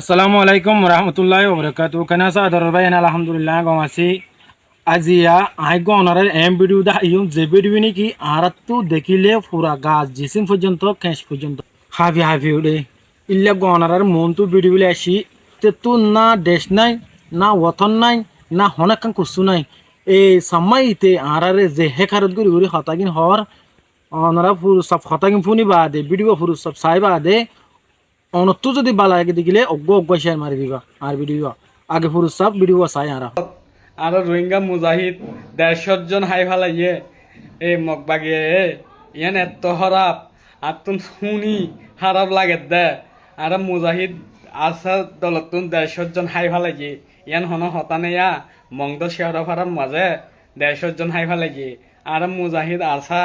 আসসালামু আলাইকুম রহমতুল্লাহ ওবরাকাতু কানাসা দরবাই আলহামদুলিল্লাহ গমাসি আজিয়া আই গনারে এম ভিডিও দা ইউম যে ভিডিও নি কি আরাতু দেখিলে পুরা গাছ জিসিম পর্যন্ত কেশ পর্যন্ত হাফি হাফি উড়ে ইল্লে গনারার মন তু ভিডিও আসি তে তু না দেশ নাই না ওতন নাই না হনাকান কুসু নাই এই সামাইতে আরারে যে হেকারত গুরি গুরি হতাগিন হর অনারা পুরো সব হতাগিন ফুনি বাদে ভিডিও পুরো সব সাই বাদে অনত্তু যদি বালা আগে দেখিলে অজ্ঞ অজ্ঞ শেয়ার মারি দিবা আর ভিডিও আগে পুরুষ সব ভিডিও চাই আর রোহিঙ্গা মুজাহিদ 150 জন হাই ফালাইয়ে এই মগবাগে ইয়ান এত হরাপ আর তুন শুনি খারাপ লাগে দে আর মুজাহিদ আসা দলতুন 150 জন হাই ফালাইয়ে ইয়ান হন হতানেয়া মংদ শেয়ার ফারার মাঝে 150 জন হাই ফালাইয়ে আর মুজাহিদ আসা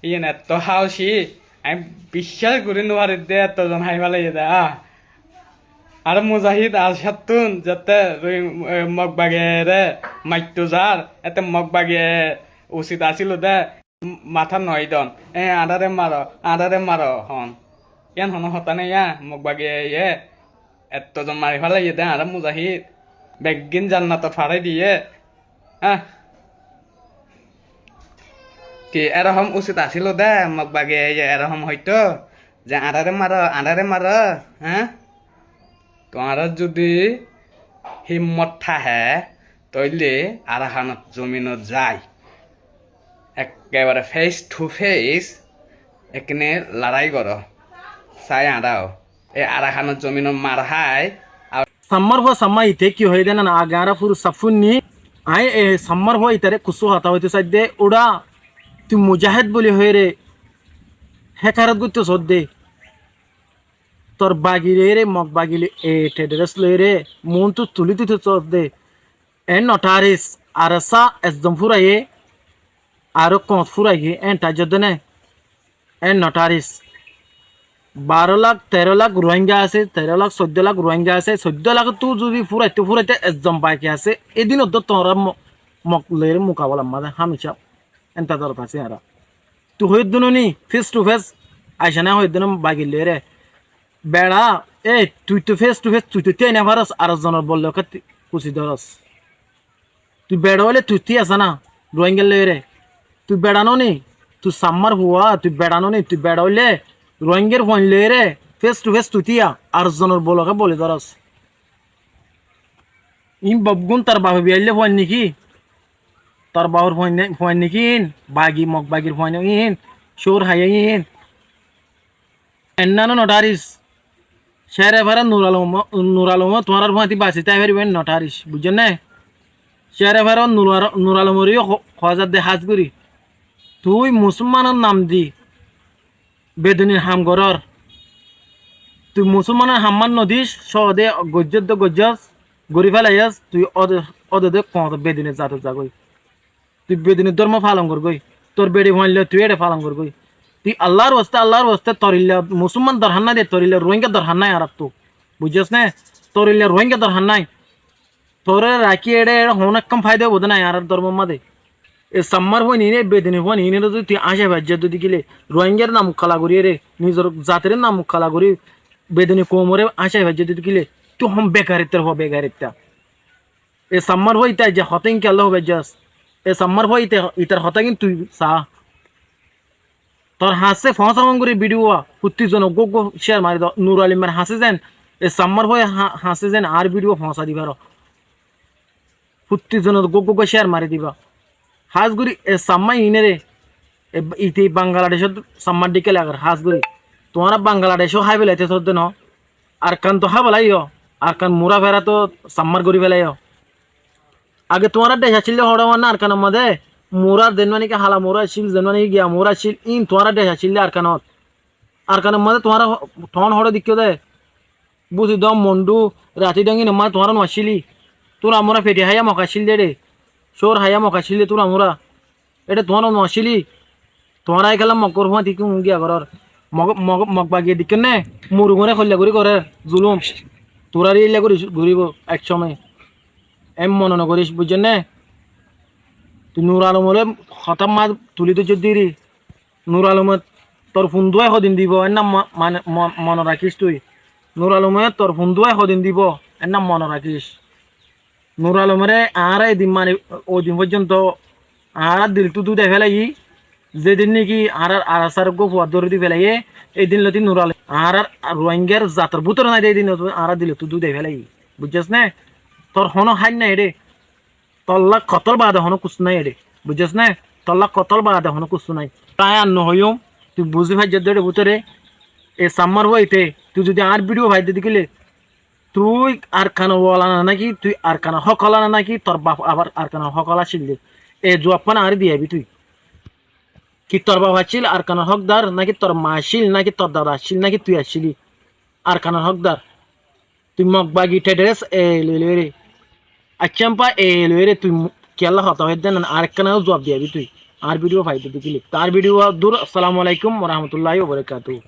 ইয়ান এত হাওসি আমি বিশ্বাস করি নোয়ারি দে এতজন হাই ফালাইয়ে দে আর মুজাহিদ আসাতুন যাতে মগবাগে রে মাইতো যার এতে মগবাগে উচিত আছিল দে মাথা নয় দন আদারে মার হন ইয়ান হন হতানে ইয়া মগবাগে এতজন মারি ফেলাই দে আর মুজাহিদ বেগিন জান্নাত ফাড়াই দিয়ে কি এরকম উচিত আছিল দে মগবাগে এরকম হয়তো যে আদারে মার হ্যাঁ তোমার যদি হিম্মত থাহে তইলে আরাহানত জমিনত যায় একেবারে ফেস টু ফেস এখানে লড়াই করো চাই আড়াও এই আরাহানত জমিনত মার হাই সাম্মার হওয়া সাম্মা ইতে কি হয়ে দেন না আগে আরা পুরো সাফুননি আই এ সাম্মার হওয়া ইতারে কুসু হতা হইতে চাই দে ওরা তুই মুজাহিদ বলি হয়ে রে হেকারত গুতো সদ্দে তোর বাগিরে রে মগ বাগিলে এ টেডারেস লই রে মন তো তুলি দিতে চোখ দে এন নটারিস আরসা একদম ফুরাইয়ে আরো কত ফুরাইয়ে এন তাজদনে এন নটারিস 12 লাখ 13 লাখ রোহিঙ্গা আছে 13 লাখ 14 লাখ রোহিঙ্গা আছে 14 লাখ তুই যদি ফুরাইতে একদম বাকি আছে এদিন অত তোরা মক লের মোকাবেলা মাঝে হামিচা এন তাদের কাছে আর তুই হইত দিননি ফেস টু ফেস আইসা না হইত দিন বাগিলে রে বেড়া এ তুই তো ফেস টু ফেস তুই তো টেনে পারস আর জনের বললে কুচি ধরস তুই বেড়া হলে তুই আসা না রোহিঙ্গা লই রে তুই বেড়ানো নি তুই সাম্মার হুয়া তুই বেড়ানো নি তুই বেড়া হইলে রোহিঙ্গের ফোন লই রে ফেস টু ফেস তুই আর জনের বলকে বলে ধরস ইন ববগুন তার বাবা বিয়াইলে ফোন নাকি তার বাবার ফোন নাকি বাগি মগ বাগির ফোন ইন শোর হাই ইন এন্নানো নটারিস শেরে ভাড়া নুর আলম তোমার ভাঁতি বাঁচি তাই পারিবেন নটারিস বুঝছেন না শেরে ভাড়া নুর আলমরই খজার দে হাজ করি তুই মুসলমানের নাম দি বেদনির হাম গরর তুই মুসলমানের হাম্মান নদীস সদে গজ্জস গরি ফেলাইয়াস তুই অদে কত বেদিনের জাত যাগই তুই বেদিনের ধর্ম পালন করগই তোর বেড়ি ভাঙলে তুই এটা পালন করগই তুই আল্লাহর বস্তে তরিল্লা মুসলমান দরহান নাই দে তরিল্লা রোহিঙ্গা দরহান নাই আর তো বুঝছস না তরিল্লা রোহিঙ্গা দরহান নাই তোরে রাখি এড়ে অনেক কম ফায়দা বোধ নাই আর ধর্ম মাদে এ সাম্মার হই নিনে বেদিনী হই নিনে যদি তুই আসে ভাজ্য যদি গেলে রোহিঙ্গার নাম খালা করি রে নিজের জাতের নাম খালা করি বেদিনী কোমরে আসে ভাজ্য যদি গেলে তুই হম বেকারিত্বের হো বেকারিত্বা এ সাম্মার হই তাই যে হতেন কে আল্লাহ বেজাস এ সাম্মার হই ইতার হতে কিন্তু তুই সা তোর হাসে ফসামন করে ভিডিও প্রত্যেকজন অজ্ঞ শেয়ার মারি দাও নুর আলিমের হাসে যেন এ সাম্মার হয়ে হাসে যেন আর ভিডিও ফসা দিবার প্রত্যেকজন অজ্ঞ শেয়ার মারি দিবা হাঁসগুড়ি এ সাম্মা ইনে রে ইতি বাংলাদেশত সাম্মার দিকে লাগার হাঁসগুড়ি তোমার বাংলাদেশও হাই বেলাইতে সদ্য ন আর কান তো হা বেলাই আর কান মুরা ফেরা তো সাম্মার গড়ি বেলাই আগে তোমার দেশা ছিল হড়া না আর কান মধ্যে মোরার দেনমানি কে হালা মোরা ছিল দেনমানি গিয়া মোরা ছিল ইন তোমারা দেশা ছিল আর কানের মধ্যে তোমার ঠন হড়ে দিকে দে বুঝি দম মন্ডু রাতি ডঙ্গি নমা তোমার নছিলি তোর আমরা ফেটে হাইয়া মকাছিল দে রে সোর হাইয়া মকাছিল তোর আমরা এটা তোমার নছিলি তোমার আই খেলাম মকর হুয়া দিকে গিয়া ঘর মগ বাগিয়ে দিকে নে মুরুগুনে খল্লা করি করে জুলুম তোরার ইল্লা করি ঘুরিব এক সময় এম মনে করিস বুঝছেন না তুই নুর আলমরে হঠাৎ মা তুলি তো যদি নুর আলমত তোর ফোন দুয়াই সদিন দিব না মানে মনে রাখিস তুই নূর আলমে তোর বন্ধুয়ে সদিন দিব এর নাম মনে রাখিস নূর আলমের আর এদিন মানে ওই দিন পর্যন্ত আর দিল তু দু দেখে লাগি যেদিন নাকি আর আসার গো ফুয়ার ধরে দি ফেলাই এই দিন লতি নূর আলম আর রোহিঙ্গার জাতর বুতর নাই এই দিন আর দিল তু দু দেখে লাগি বুঝছিস না তোর হনো হাই নাই রে তল্লা কতল বাদে হনো কুছ নাই রে বুঝছিস না তল্লা কতল বাদে হনো কুছ নাই তাই আর নহইও তুই বুঝি ভাই যে বুতরে এ সাম্মার হইতে তুই যদি আর ভিডিও ভাই দিদি গেলে তুই আর কানো বলা না নাকি তুই আর কানো হকলা না নাকি তোর বাপ আবার আর কানো হকলা ছিলি এ জবাব পানা আর দিয়াবি তুই কি তোর বাপ আছিল আর কানো হকদার নাকি তোর মা ছিল নাকি তোর দাদা ছিল নাকি তুই আসছিলি আর কানো হকদার তুই মগ বাগি টেডেস এ লইলে রে আচ্ছাম্পা এ লইলে রে তুই কেলা হতা হয়ে দেন আর কানো জবাব দিয়াবি তুই আর ভিডিও ভাই দিদি গেলে তার ভিডিও দূর আসসালামু আলাইকুম ওয়া রাহমাতুল্লাহি ওয়া বারাকাতুহু